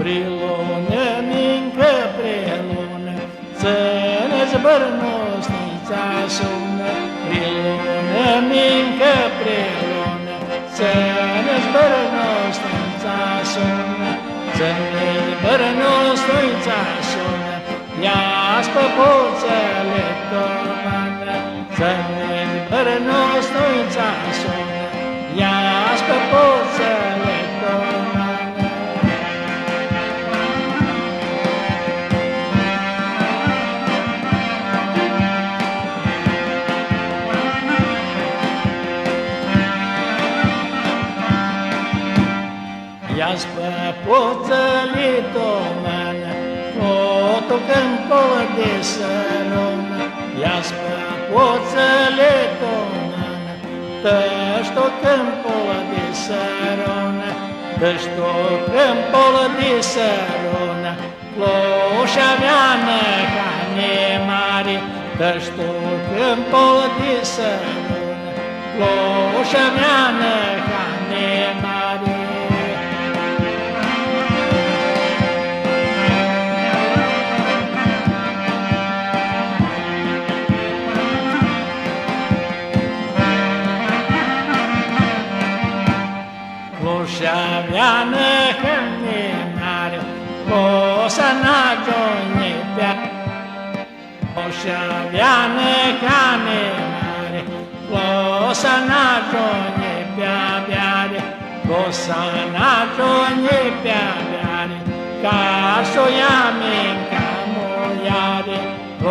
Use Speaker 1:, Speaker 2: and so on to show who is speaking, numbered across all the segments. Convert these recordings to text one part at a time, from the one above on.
Speaker 1: Prilună, mincă prilună, să-ne zbărnosnița sună. Prilună, mincă prilună, să-ne zbărnosnița sună. Să-ne zbărnosnița sună, ia-ți păpuțele tomană. Să-ne zbărnosnița sună, ia-ți păpuțele tomană. Ia-ți păpuțele tomană, cotul câmpul de sărună. Ia-ți păpuțele tomană, tăși tot câmpul de sărună. Tăși tot câmpul de sărună, cloșa veană ca nemare. Tăși tot câmpul de sărună, cloșa veană ca nemare. Cloșa veană ca nemare, o să n-ajunge pe-a. Cloșa veană ca nemare, o să n-ajunge pe-a beare. O să n-ajunge pe-a beare, ca s-o ia minca muiare.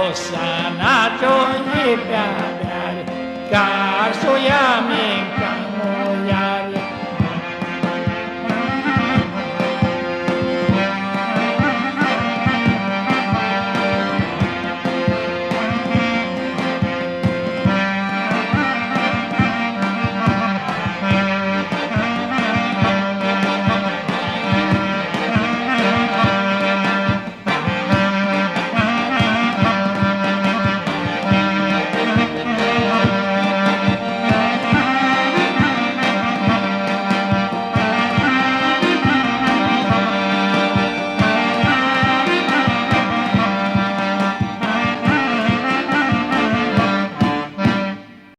Speaker 1: O să n-ajunge pe-a beare, ca s-o ia minca